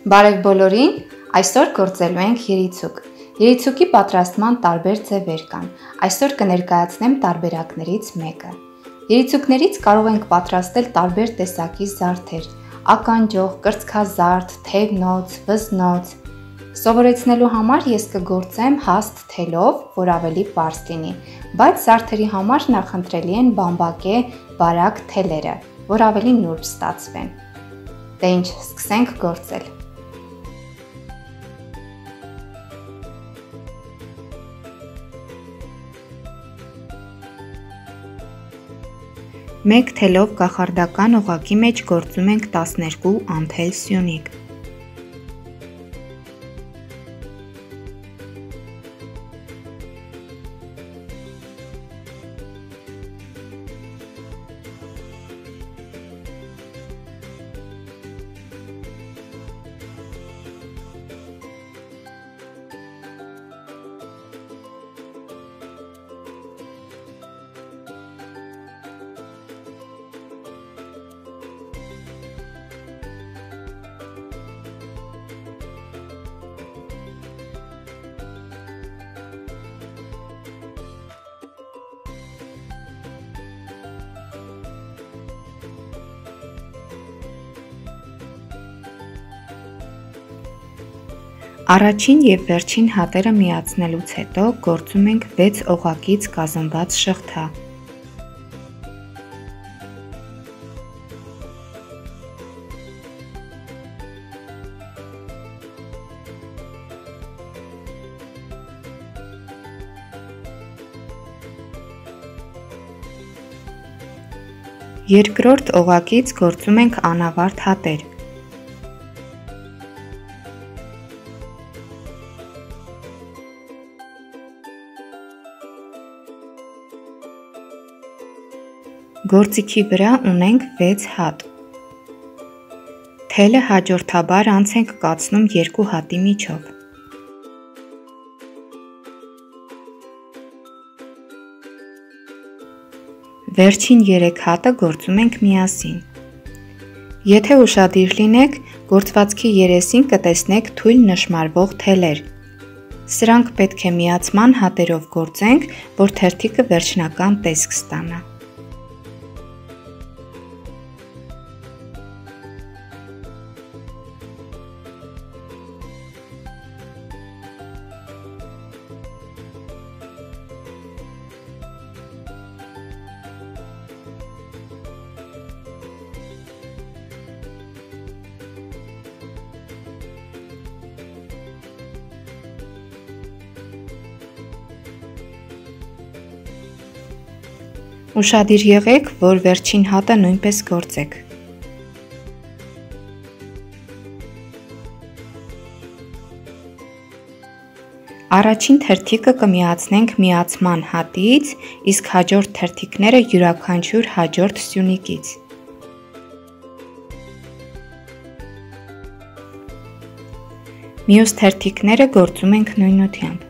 Բարև բոլորին, այսօր գործելու ենք երիցուկ։ Երիցուկի պատրաստման տարբեր ձևեր կան։ Այսօր կներկայացնեմ տարբերակներից մեկը։ Երիցուկներից կարող ենք պատրաստել տարբեր տեսակի զարդեր՝ ականջող, կրծքազարդ, թևնոց, վզնոց։ Սովորեցնելու համար ես կգործեմ հաստ թելով, որ ավելի պարզ լինի, բայց զարդերի համար նախընտրելի են բամբակե բարակ թելերը, որ ավելի նուրբ ստացվեն։ Դե ինչ, սկսենք գործել։ Մեկ թելով կախարդական օղակի մեջ գործում ենք 12 անթել սյունիկ։ Առաջին և վերջին հատերը միացնելուց հետո գործում ենք 6 օղակից կազմված շղթա։ Երկրորդ օղակից գործում ենք անավարտ հատեր։ Գործիքի վրա ունենք 6 հատ։ Թելը հաջորդաբար անց ենք կացնում 2 հատի միջով։ Վերջին 3 հատը գործում ենք միասին։ Եթե ուշադիր լինեք, գործվածքի երեսին կտեսնեք թույլ նշմարվող թելեր։ Սրանք պետք է միացման հատերով գործենք, որ թերթիկը վերջնական տեսք ստանա։ Ուշադիր եղեք, որ վերջին հատը նույնպես գործեք։ Առաջին թերթիկը կմիացնենք միացման հատից, իսկ հաջորդ թերթիկները յուրաքանչյուր հաջորդ սյունիկից։ Մյուս թերթիկները գործում ենք նույնությամբ։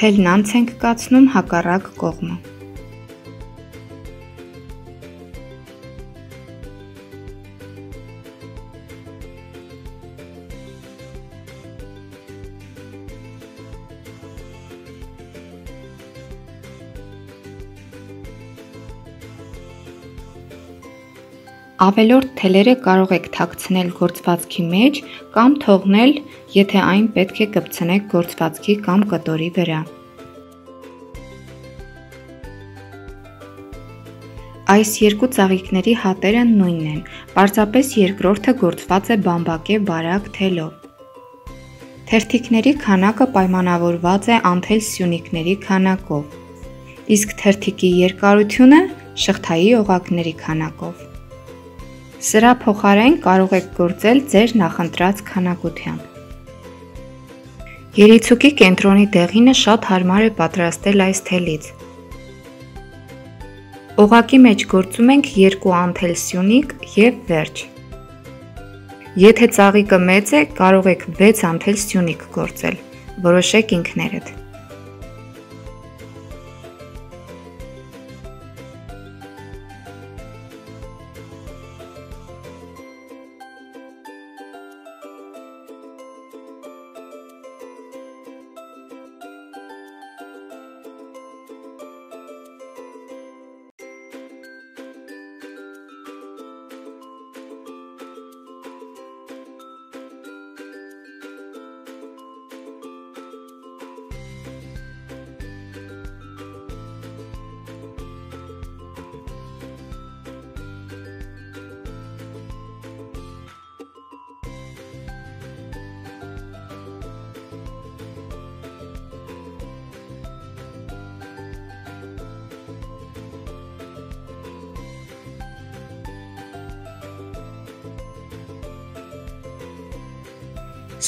թելն անց ենք կացնում հակառակ կողմը։ Ավելորդ թելերը կարող եք թաքցնել գործվածքի մեջ կամ թողնել, եթե այն պետք է կպցնեք գործվածքի կամ կտորի վրա։ Այս երկու ծաղիկների հատերը նույնն են, պարզապես երկրորդը գործված է բամբակե բարակ թելով։ Թերթիկների քանակը պայմանավորված է անթել սյունիկների քանակով, իսկ թերթիկի երկարությունը շղթայի օղակների քանակով։ Սրա փոխարեն կարող եք գործել ձեր նախընտրած քանակությամբ։ Երիցուկի կենտրոնի դեղինը շատ հարմար է պատրաստել այս թելից։ Օղակի մեջ գործում ենք 2 անթել սյունիկ և վերջ։ Եթե ծաղիկը մեծ է, կարող եք 6 անթել սյունիկ գործել, որոշեք ինքներդ։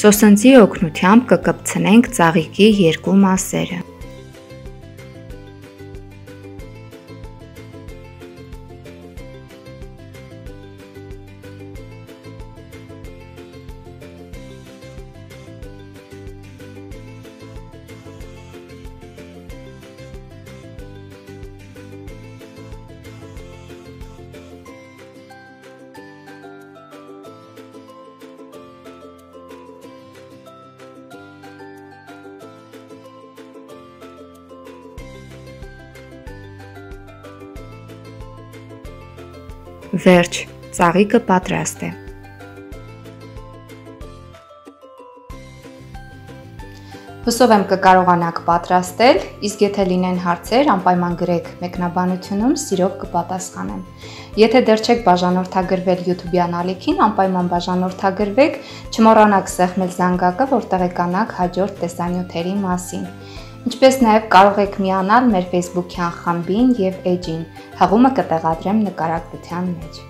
Սոսնձի օգնությամբ կկպցնենք ծաղիկի երկու մասերը։ Վերջ, ծաղիկը պատրաստ է։ Հուսով եմ կկարողանաք պատրաստել, իսկ եթե լինեն հարցեր, անպայման գրեք մեկնաբանությունում, սիրով կպատասխանեմ։ Եթե դեռ չեք բաժանորդագրվել YouTube-յան ալիքին, անպայման բաժանորդագրվեք, չմոռանաք սեղմել զանգակը, որտեղ կանաք հաջորդ տեսանյութերի մասին։ Ինչպես նաև կարող եք միանալ մեր Facebook-յան խմբին և էջին, հղումը կտեղադրեմ նկարագրության մեջ։